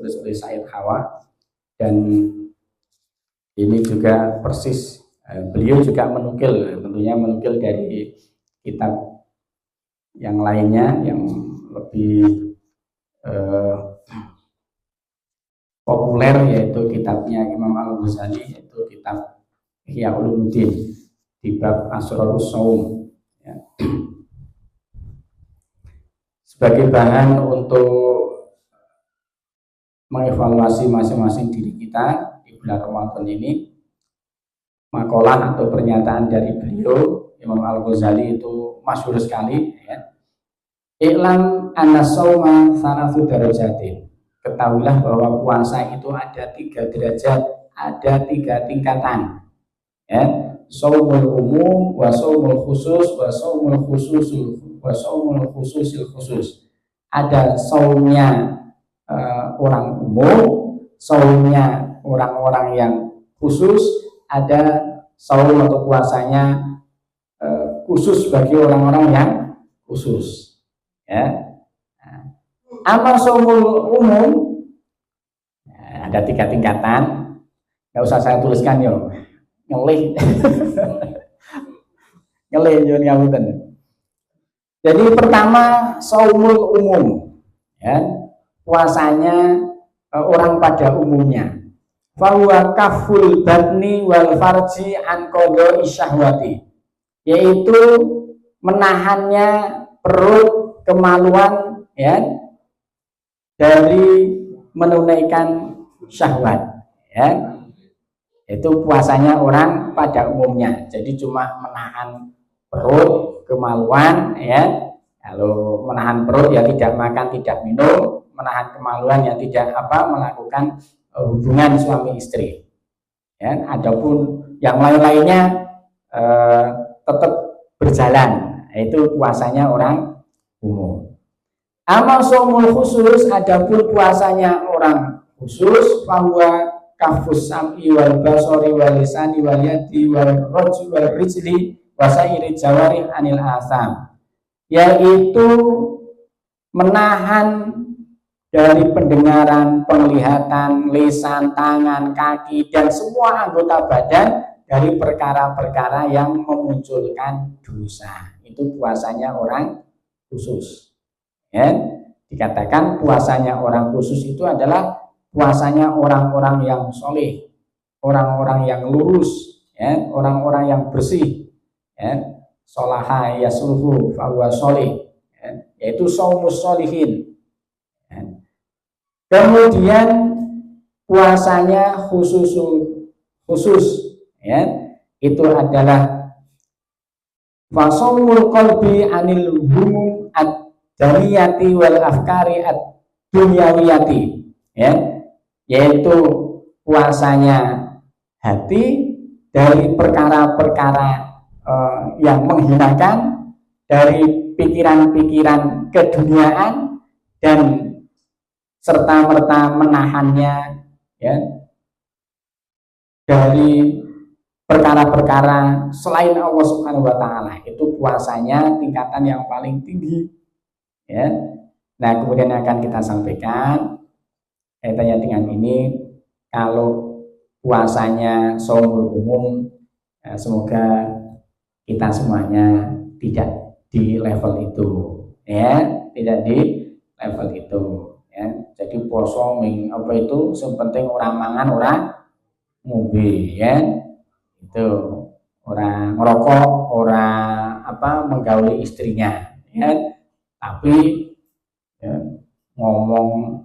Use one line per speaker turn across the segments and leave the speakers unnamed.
ditulis oleh Said Hawa, dan ini juga persis beliau juga menukil, tentunya menukil dari kitab yang lainnya yang lebih populer, yaitu kitabnya Imam Al-Ghazali, yaitu kitab Ihya Ulumuddin di bab Asrarus Shaum, ya. Sebagai bahan untuk mengevaluasi masing-masing diri kita di bulan Ramadan ini, makalah atau pernyataan dari beliau Imam Al-Ghazali itu masyhur sekali, ya. I'lam anna shauma thalathu darajatin. Ketahuilah bahwa puasa itu ada 3 derajat, ada 3 tingkatan, ya. Shaumul umum wa shaumul khusus wa shaumul khususil khusus. Ada saumnya orang umum, saumnya orang-orang yang khusus, ada saum atau puasanya khusus bagi orang-orang yang khusus, ya. Amal saumul umum ada 3 tingkatan, nggak usah saya tuliskan yo, ngelih ngelih yo ngapunten. Jadi pertama saumul umum, ya, puasanya orang pada umumnya. Fahuwa kaful batni wal farji an qada'i syahwati, yaitu menahannya perut, kemaluan, ya, dari menunaikan syahwat, ya. Itu puasanya orang pada umumnya. Jadi cuma menahan perut, kemaluan, ya. Kalau menahan perut ya tidak makan, tidak minum, menahan kemaluan ya tidak melakukan hubungan suami istri, ya. Adapun yang lain-lainnya tetap berjalan, itu puasanya orang umum. Amal shaumul khusus, adapun puasanya orang khusus, bahwa kafus sam'i wal basari wal lisani wal yadi wal rajul wal rijli wasairi jawarih anil asam, yaitu menahan dari pendengaran, penglihatan, lisan, tangan, kaki, dan semua anggota badan dari perkara-perkara yang memunculkan dosa. Itu puasanya orang khusus, ya. Dikatakan puasanya orang khusus itu adalah puasanya orang-orang yang soleh, orang-orang yang lurus, ya, orang-orang yang bersih, ya. Sholaha yasluhu fahuwa sholih, ya, yaitu shaumus sholihin. Kemudian puasanya khusus, ya, itu adalah fasomul qalbi anil humum ad-daniyati wal afkari ad-dunyawiyati, ya, yaitu puasanya hati dari perkara-perkara yang menghinakan, dari pikiran-pikiran keduniaan, dan serta-merta menahannya, ya, dari perkara-perkara selain Allah Subhanahu wa taala. Itu puasanya tingkatan yang paling tinggi, ya. Nah, kemudian akan kita sampaikan kaitannya dengan ini. Kalau puasanya shaumul umum, ya, semoga kita semuanya tidak di level itu, ya, tidak di level itu, ya. Jadi poso apa itu yang penting orang mangan, orang ngombe, ya, itu orang ngerokok, orang menggauli istrinya, ya, tapi ya, ngomong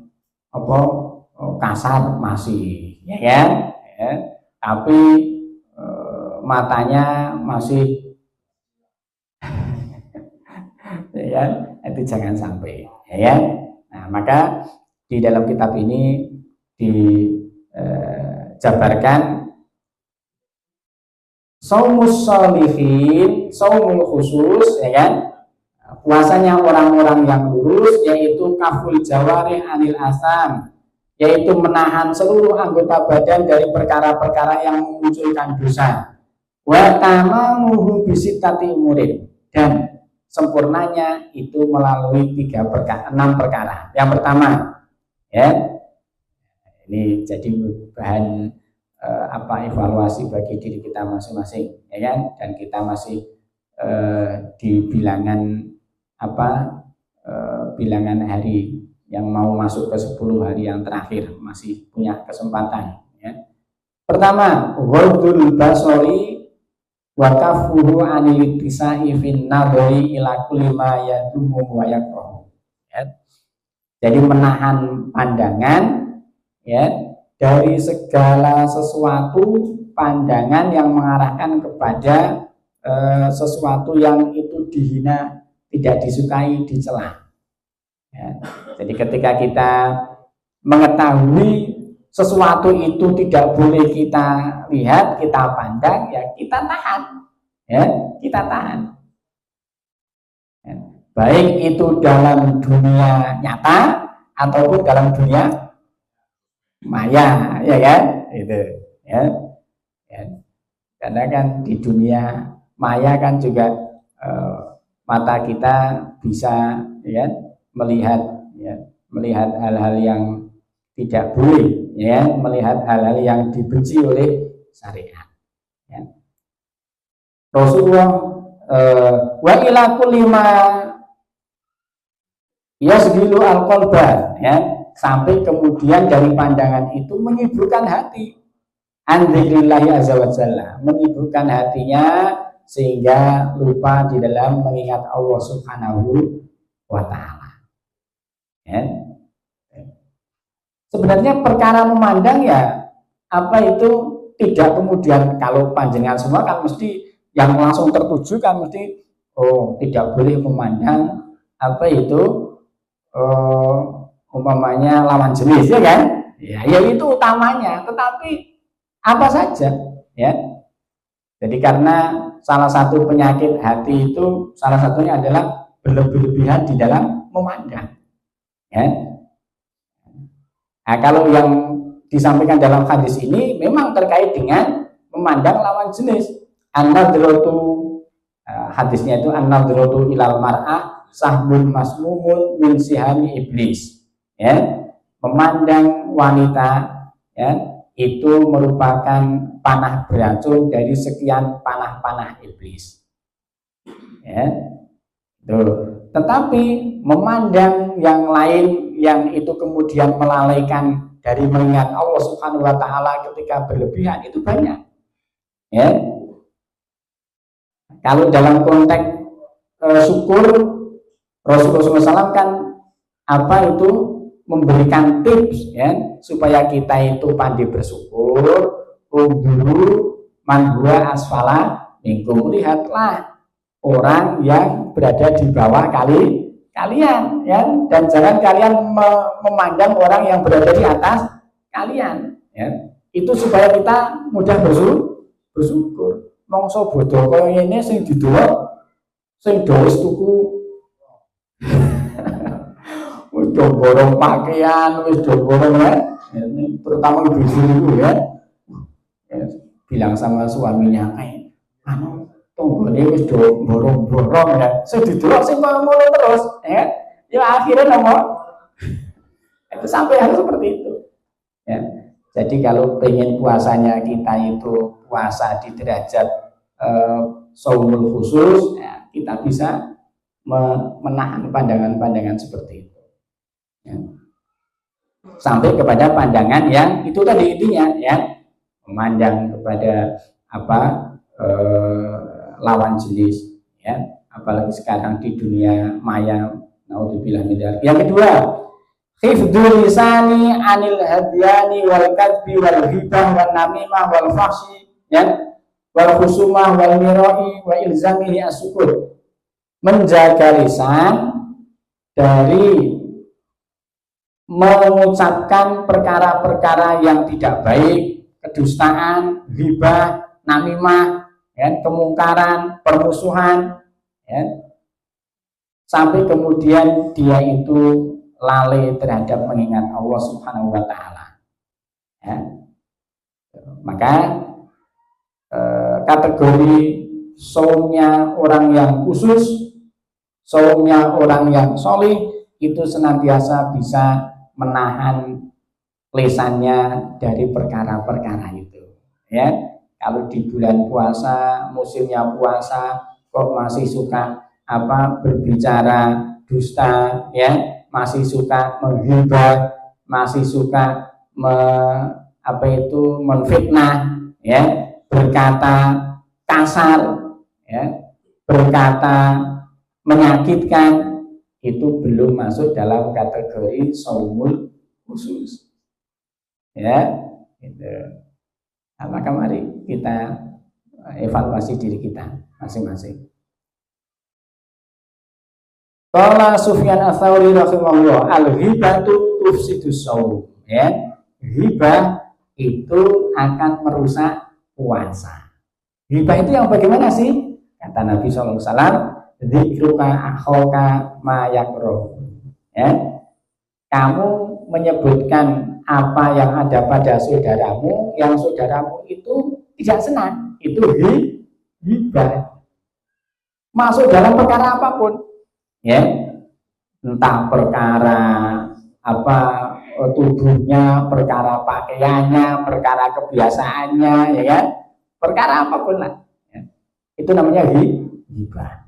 kasar masih, ya kan, ya, tapi matanya masih ya, itu jangan sampai, ya. Nah, maka di dalam kitab ini dijabarkan shaumus sholihin, shaumul khusus, ya kan, puasanya orang-orang yang lurus, yaitu kaful jawarih anil asam, yaitu menahan seluruh anggota badan dari perkara-perkara yang memunculkan dosa. Wa tamamuhu bisittati umurin, dan sempurnanya itu melalui 6 perkara. Yang pertama, ya, Ini jadi bahan evaluasi bagi diri kita masing-masing, ya kan? Dan kita masih di bilangan bilangan hari yang mau masuk ke 10 hari yang terakhir, masih punya kesempatan, ya. Pertama, ghadul basari wa kafuhu anil ittisa'i fin nadhari ila kulli ma yadumu wa yakrahu, ya. Jadi menahan pandangan, ya, dari segala sesuatu pandangan yang mengarahkan kepada sesuatu yang itu dihina, tidak disukai, dicela. Ya. Jadi ketika kita mengetahui sesuatu itu tidak boleh kita lihat, kita pandang, ya kita tahan, ya kita tahan. Ya. Baik itu dalam dunia nyata ataupun dalam dunia maya, ya kan? Itu, ya. Ya. Karena kan di dunia maya kan juga mata kita bisa, ya, melihat hal-hal yang tidak boleh, ya, melihat hal-hal yang dibenci oleh syariat, ya. Rasulullah wa ila kulli ma yasghilu al-qalba, ya, sampai kemudian dari pandangan itu menyibukkan hati, an dzikrillahi azza wa jalla, menyibukkan hatinya sehingga lupa di dalam mengingat Allah Subhanahu wa ta'ala, ya. Sebenarnya perkara memandang, ya, itu tidak kemudian kalau panjenengan semua kan mesti yang langsung tertuju kan mesti tidak boleh memandang umpamanya lawan jenis, ya kan? Ya itu utamanya, tetapi apa saja, ya. Jadi karena salah satu penyakit hati itu salah satunya adalah berlebihan di dalam memandang, ya. Nah, kalau yang disampaikan dalam hadis ini memang terkait dengan memandang lawan jenis. An-nadratu, hadisnya itu an-nadratu ilal mar'ah sahbun masmumun min sihami iblis, ya. Memandang wanita, ya, itu merupakan panah beracun dari sekian panah-panah iblis, ya. Tuh. Tetapi memandang yang lain yang itu kemudian melalaikan dari mengingat Allah Subhanahu wa ta'ala ketika berlebihan itu banyak, ya. Kalau dalam konteks syukur, Rasulullah SAW kan itu memberikan tips, ya, supaya kita itu pandai bersyukur. Unduru man huwa asfala minkum, lihatlah orang yang berada di bawah kalian, ya, dan jangan kalian memandang orang yang berada di atas kalian, ya. Itu supaya kita mudah bersyukur. Mongso bodoh kaya ini sing didelok sing wis tuku wis borong pakaian, wis borong, ya. Terutama ibu-ibu, ya, bilang sama suaminya, tonggone wis borong-borong, ya. Sing didelok sing mulai terus, ya. Ya akhirnya itu sampai harus seperti itu, ya. Jadi kalau pengen puasanya kita itu puasa di derajat shaumul khusus, ya, kita bisa menahan pandangan-pandangan seperti itu, ya. Sampai kepada pandangan yang itu tadi intinya, ya, memandang kepada lawan jenis, ya, apalagi sekarang di dunia maya, naudzubillah min dzalik. Yang kedua, hifdzul lisani anil hadyani wal kadbi wal hibah wan namimah wal fahsyi, ya, wal khusumah wal mirai wa ilzamihi as-sukut. Menjaga lisan dari mengucapkan perkara-perkara yang tidak baik, kedustaan, hibah, namimah, ya, kemungkaran, permusuhan, ya, sampai kemudian dia itu lalai terhadap mengingat Allah Subhanahu wa ta'ala, ya. Maka kategori saumnya orang yang khusus, saumnya orang yang solih itu senantiasa bisa menahan lesannya dari perkara-perkara itu. Ya, kalau di bulan puasa, musimnya puasa, kok masih suka berbicara dusta, ya, masih suka menghibah, masih suka menfitnah, ya, berkata kasar, ya, berkata menyakitkan, itu belum masuk dalam kategori saumul khusus. Ya, gitu. Maka mari kita evaluasi diri kita masing-masing. Qala Sufyan Ats-Tsauri rahimahullah, al-ghibatu tufsidus shaum. Ya, ghibah itu akan merusak puasa. Ghibah itu yang bagaimana sih? Kata Nabi sallallahu alaihi wasallam, dzikruka akhaka ma yakrahu. Ya. Kamu menyebutkan apa yang ada pada saudaramu, yang saudaramu itu tidak senang, itu ghibah. Masuk dalam perkara apapun, ya, entah perkara tubuhnya, perkara pakaiannya, perkara kebiasaannya, ya kan, perkara apapun lah, ya. Itu namanya ghibah.